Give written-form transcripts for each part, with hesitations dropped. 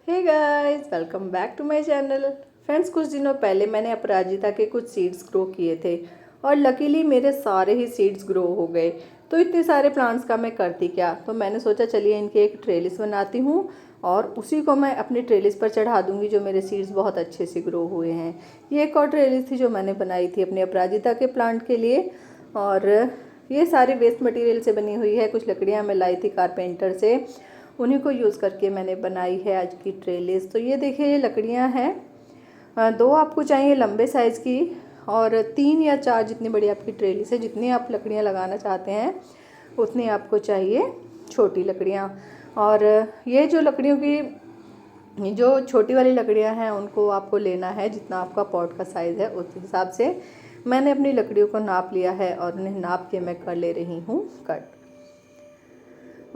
Hey guys, welcome back to my channel. Friends, कुछ दिनों पहले मैंने अपराजिता के कुछ सीड्स ग्रो किए थे और लकीली मेरे सारे ही सीड्स ग्रो हो गए। तो इतने सारे प्लांट्स का मैं करती क्या, तो मैंने सोचा चलिए इनकी एक ट्रेलिस बनाती हूँ और उसी को मैं अपनी ट्रेलिस पर चढ़ा दूँगी जो मेरे सीड्स बहुत अच्छे से ग्रो हुए हैं। ये एक और ट्रेलिस थी जो मैंने बनाई थी अपनी अपराजिता के प्लांट के लिए। और ये सारे वेस्ट मटेरियल से बनी हुई है। कुछ लकड़ियाँ मैं लाई थी कारपेंटर से, उन्हीं को यूज़ करके मैंने बनाई है आज की ट्रेलिस। तो ये देखिए, ये लकड़ियाँ हैं। दो आपको चाहिए लंबे साइज़ की और 3 या 4 जितनी बड़ी आपकी ट्रेलिस है, जितनी आप लकड़ियाँ लगाना चाहते हैं उतनी आपको चाहिए छोटी लकड़ियाँ। और ये जो लकड़ियों की जो छोटी वाली लकड़ियाँ हैं उनको आपको लेना है जितना आपका पॉट का साइज़ है उस हिसाब से। मैंने अपनी लकड़ियों को नाप लिया है और उन्हें नाप के मैं कर ले रही हूँ कट।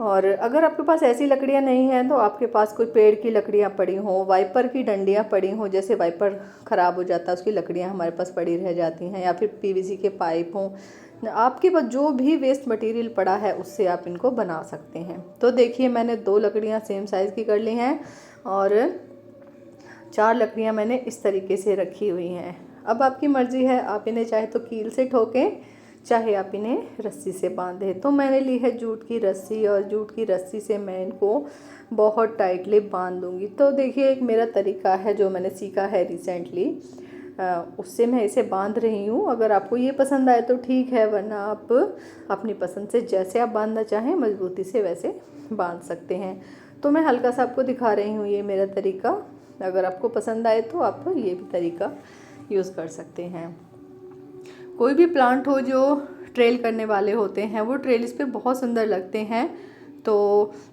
और अगर आपके पास ऐसी लकड़ियाँ नहीं हैं तो आपके पास कोई पेड़ की लकड़ियाँ पड़ी हों, वाइपर की डंडियाँ पड़ी हों, जैसे वाइपर ख़राब हो जाता है उसकी लकड़ियाँ हमारे पास पड़ी रह जाती हैं, या फिर पीवीसी के पाइप हों, आपके पास जो भी वेस्ट मटेरियल पड़ा है उससे आप इनको बना सकते हैं। तो देखिए, मैंने 2 लकड़ियाँ सेम साइज़ की कर ली हैं और 4 लकड़ियाँ मैंने इस तरीके से रखी हुई हैं। अब आपकी मर्ज़ी है, आप इन्हें चाहे तो कील से ठोकें, चाहे आप इन्हें रस्सी से बांधें। तो मैंने ली है जूट की रस्सी और जूट की रस्सी से मैं इनको बहुत टाइटली बांध दूँगी। तो देखिए, एक मेरा तरीका है जो मैंने सीखा है रिसेंटली, उससे मैं इसे बांध रही हूँ। अगर आपको ये पसंद आए तो ठीक है, वरना आप अपनी पसंद से जैसे आप बांधना चाहें मजबूती से वैसे बांध सकते हैं। तो मैं हल्का सा आपको दिखा रही हूँ ये मेरा तरीका। अगर आपको पसंद आए तो आप ये भी तरीका यूज़ कर सकते हैं। कोई भी प्लांट हो जो ट्रेल करने वाले होते हैं वो ट्रेलिस पे बहुत सुंदर लगते हैं। तो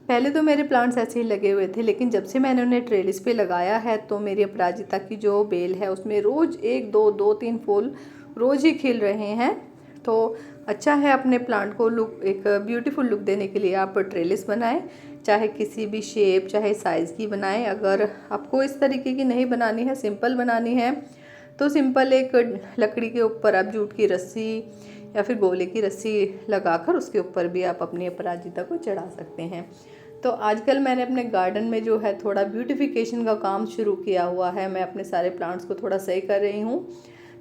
पहले तो मेरे प्लांट्स ऐसे ही लगे हुए थे, लेकिन जब से मैंने उन्हें ट्रेलिस पे लगाया है तो मेरी अपराजिता की जो बेल है उसमें रोज़ 1 2 2 3 फूल रोज़ ही खिल रहे हैं। तो अच्छा है, अपने प्लांट को लुक, एक ब्यूटीफुल लुक देने के लिए आप ट्रेलिस बनाएं, चाहे किसी भी शेप चाहे साइज़ की बनाएं। अगर आपको इस तरीके की नहीं बनानी है, सिंपल बनानी है, तो सिंपल एक लकड़ी के ऊपर आप जूट की रस्सी या फिर गोले की रस्सी लगाकर उसके ऊपर भी आप अपनी अपराजिता को चढ़ा सकते हैं। तो आजकल मैंने अपने गार्डन में जो है थोड़ा ब्यूटिफिकेशन का काम शुरू किया हुआ है। मैं अपने सारे प्लांट्स को थोड़ा सही कर रही हूँ।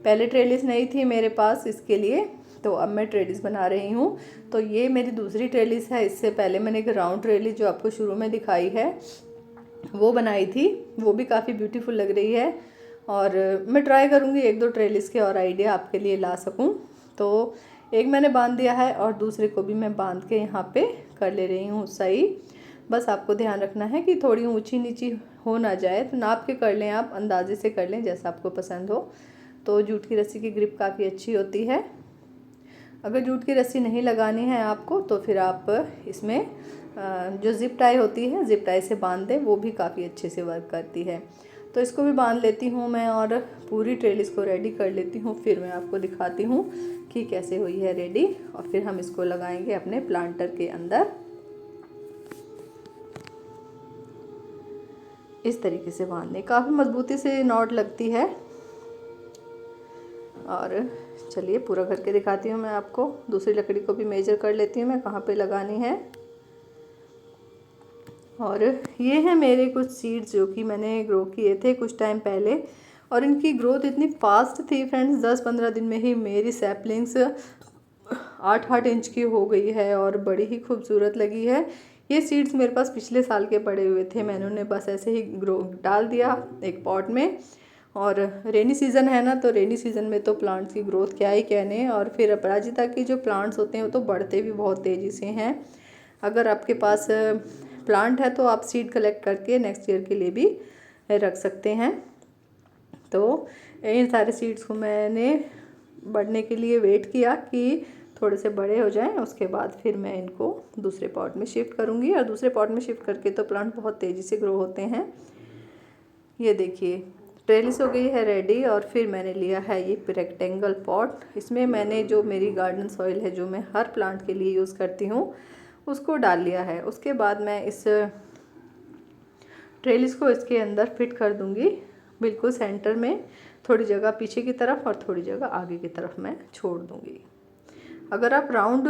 पहले ट्रेलिस नहीं थी मेरे पास इसके लिए, तो अब मैं ट्रेलिस बना रही हूँ। तो ये मेरी दूसरी ट्रेलिस है। इससे पहले मैंने एक राउंड ट्रेलिस जो आपको शुरू में दिखाई है वो बनाई थी, वो भी काफ़ी ब्यूटीफुल लग रही है। और मैं ट्राई करूँगी 1 2 ट्रेलिस के और आइडिया आपके लिए ला सकूँ। तो एक मैंने बांध दिया है और दूसरे को भी मैं बांध के यहाँ पे कर ले रही हूँ सही। बस आपको ध्यान रखना है कि थोड़ी ऊंची नीची हो ना जाए, तो नाप के कर लें, आप अंदाजे से कर लें जैसा आपको पसंद हो। तो जूट की रस्सी की ग्रिप काफ़ी अच्छी होती है। अगर जूट की रस्सी नहीं लगानी है आपको तो फिर आप इसमें जो ज़िप टाई होती है, ज़िप टाई से बांध दें, वो भी काफ़ी अच्छे से वर्क करती है। तो इसको भी बांध लेती हूँ मैं और पूरी ट्रेलिस को रेडी कर लेती हूँ। फिर मैं आपको दिखाती हूँ कि कैसे हुई है रेडी, और फिर हम इसको लगाएंगे अपने प्लांटर के अंदर। इस तरीके से बांधने, काफ़ी मजबूती से नॉट लगती है। और चलिए पूरा करके दिखाती हूँ मैं आपको। दूसरी लकड़ी को भी मेजर कर लेती हूँ मैं कहाँ पे लगानी है। और ये है मेरे कुछ सीड्स जो कि मैंने ग्रो किए थे कुछ टाइम पहले, और इनकी ग्रोथ इतनी फास्ट थी फ्रेंड्स, 10 15 दिन में ही मेरी सैपलिंग्स 8 8 इंच की हो गई है और बड़ी ही खूबसूरत लगी है। ये सीड्स मेरे पास पिछले साल के पड़े हुए थे, मैंने उन्हें बस ऐसे ही ग्रो डाल दिया एक पॉट में। और रेनी सीज़न है ना, तो रेनी सीज़न में तो प्लांट्स की ग्रोथ क्या ही कहने। और फिर अपराजिता की जो प्लांट्स होते हैं वो तो बढ़ते भी बहुत तेज़ी से हैं। अगर आपके पास प्लांट है तो आप सीड कलेक्ट करके नेक्स्ट ईयर के लिए भी रख सकते हैं। तो इन सारे सीड्स को मैंने बढ़ने के लिए वेट किया कि थोड़े से बड़े हो जाएं, उसके बाद फिर मैं इनको दूसरे पॉट में शिफ्ट करूंगी। और दूसरे पॉट में शिफ्ट करके तो प्लांट बहुत तेज़ी से ग्रो होते हैं। ये देखिए, ट्रेलिस हो गई है रेडी। और फिर मैंने लिया है ये रेक्टेंगल पॉट। इसमें मैंने जो मेरी गार्डन सॉइल है जो मैं हर प्लांट के लिए यूज़ करती हूँ उसको डाल लिया है। उसके बाद मैं इस ट्रेलिस को इसके अंदर फिट कर दूंगी, बिल्कुल सेंटर में। थोड़ी जगह पीछे की तरफ और थोड़ी जगह आगे की तरफ मैं छोड़ दूंगी। अगर आप राउंड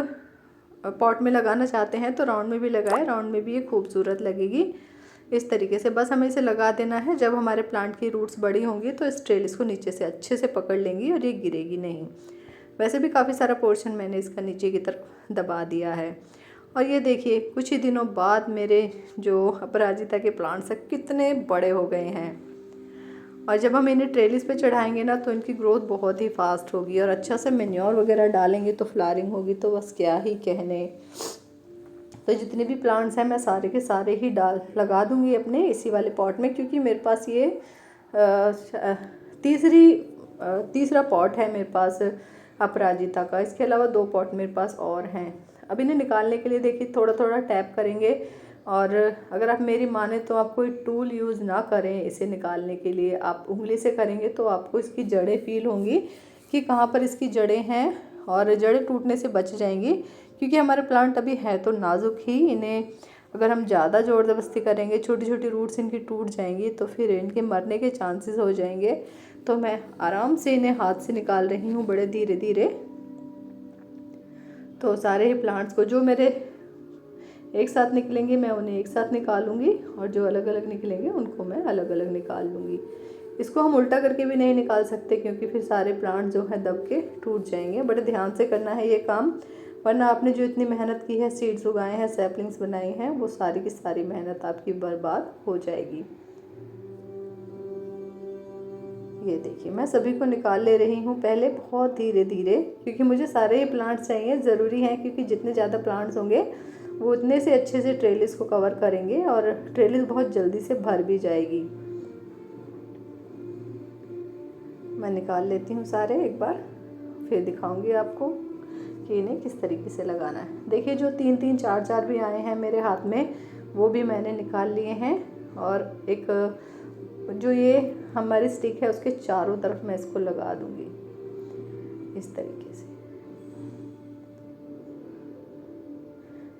पॉट में लगाना चाहते हैं तो राउंड में भी लगाएं, राउंड में भी ये खूबसूरत लगेगी। इस तरीके से बस हमें इसे लगा देना है। जब हमारे प्लांट की रूट्स बड़ी होंगी तो इस ट्रेलिस को नीचे से अच्छे से पकड़ लेंगी और ये गिरेगी नहीं। वैसे भी काफ़ी सारा पोर्शन मैंने इसका नीचे की तरफ दबा दिया है। और ये देखिए कुछ ही दिनों बाद मेरे जो अपराजिता के प्लांट्स हैं कितने बड़े हो गए हैं। और जब हम इन्हें ट्रेलिस पे चढ़ाएंगे ना तो इनकी ग्रोथ बहुत ही फास्ट होगी और अच्छा से मेन्योर वगैरह डालेंगे तो फ्लावरिंग होगी तो बस क्या ही कहने। तो जितने भी प्लांट्स हैं मैं सारे के सारे ही लगा दूंगी अपने इसी वाले पॉट में, क्योंकि मेरे पास ये तीसरा पॉट है मेरे पास अपराजिता का। इसके अलावा 2 पॉट मेरे पास और हैं। अब इन्हें निकालने के लिए देखिए थोड़ा थोड़ा टैप करेंगे, और अगर आप मेरी माने तो आप कोई टूल यूज़ ना करें इसे निकालने के लिए। आप उंगली से करेंगे तो आपको इसकी जड़ें फील होंगी कि कहाँ पर इसकी जड़ें हैं, और जड़ें टूटने से बच जाएंगी। क्योंकि हमारे प्लांट अभी है तो नाजुक ही, इन्हें अगर हम ज़्यादा ज़ोर ज़बरदस्ती करेंगे छोटी छोटी रूट्स इनकी टूट जाएंगी तो फिर इनके मरने के चांसेस हो जाएंगे। तो मैं आराम से इन्हें हाथ से निकाल रही हूँ बड़े धीरे धीरे। तो सारे ही प्लांट्स को जो मेरे एक साथ निकलेंगे मैं उन्हें एक साथ निकालूंगी, और जो अलग अलग निकलेंगे उनको मैं अलग अलग निकाल लूँगी। इसको हम उल्टा करके भी नहीं निकाल सकते क्योंकि फिर सारे प्लांट जो है दब के टूट जाएंगे। बड़े ध्यान से करना है ये काम, वरना आपने जो इतनी मेहनत की है, सीड्स उगाए हैं, सैपलिंग्स बनाई हैं, वो सारी की सारी मेहनत आपकी बर्बाद हो जाएगी। ये देखिए मैं सभी को निकाल ले रही हूँ पहले बहुत धीरे धीरे, क्योंकि मुझे सारे ही प्लांट्स चाहिए, ज़रूरी हैं, क्योंकि जितने ज़्यादा प्लांट्स होंगे वो उतने से अच्छे से ट्रेलिस को कवर करेंगे और ट्रेलिस बहुत जल्दी से भर भी जाएगी। मैं निकाल लेती हूँ सारे एक बार, फिर दिखाऊंगी आपको कि इन्हें किस तरीके से लगाना है। देखिए जो 3-3 4-4 भी आए हैं मेरे हाथ में वो भी मैंने निकाल लिए हैं, और एक जो ये हमारी स्टिक है उसके चारों तरफ मैं इसको लगा दूंगी इस तरीके से।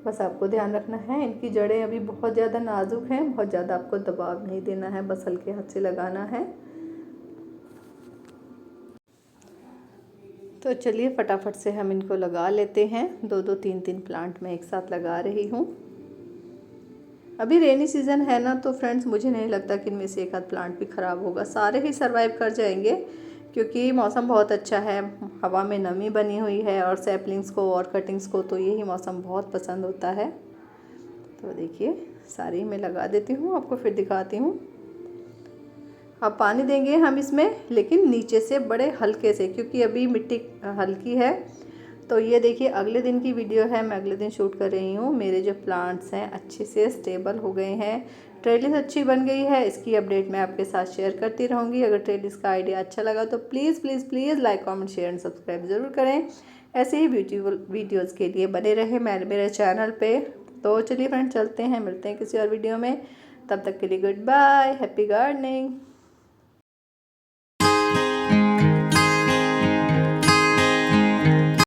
बस आपको ध्यान रखना है इनकी जड़ें अभी बहुत ज़्यादा नाजुक हैं, बहुत ज़्यादा आपको दबाव नहीं देना है, बस हल्के हाथ से लगाना है। तो चलिए फटाफट से हम इनको लगा लेते हैं। 2-2 3-3 प्लांट मैं एक साथ लगा रही हूँ। अभी रेनी सीज़न है ना, तो फ्रेंड्स मुझे नहीं लगता कि इनमें से एक आध प्लांट भी ख़राब होगा, सारे ही सरवाइव कर जाएंगे क्योंकि मौसम बहुत अच्छा है, हवा में नमी बनी हुई है, और सैपलिंग्स को और कटिंग्स को तो यही मौसम बहुत पसंद होता है। तो देखिए सारी मैं लगा देती हूँ, आपको फिर दिखाती हूँ। अब पानी देंगे हम इसमें, लेकिन नीचे से बड़े हल्के से, क्योंकि अभी मिट्टी हल्की है। तो ये देखिए अगले दिन की वीडियो है, मैं अगले दिन शूट कर रही हूँ। मेरे जो प्लांट्स हैं अच्छे से स्टेबल हो गए हैं, ट्रेलिस अच्छी बन गई है, इसकी अपडेट मैं आपके साथ शेयर करती रहूँगी। अगर ट्रेलिस का आइडिया अच्छा लगा तो please please please like comment share and subscribe ज़रूर करें। ऐसे ही ब्यूटीफुल वीडियोज़ के लिए बने रहे मेरे चैनल पर। तो चलिए फ्रेंड्स चलते हैं, मिलते हैं किसी और वीडियो में। तब तक के लिए गुड बाय, हैप्पी गार्डनिंग।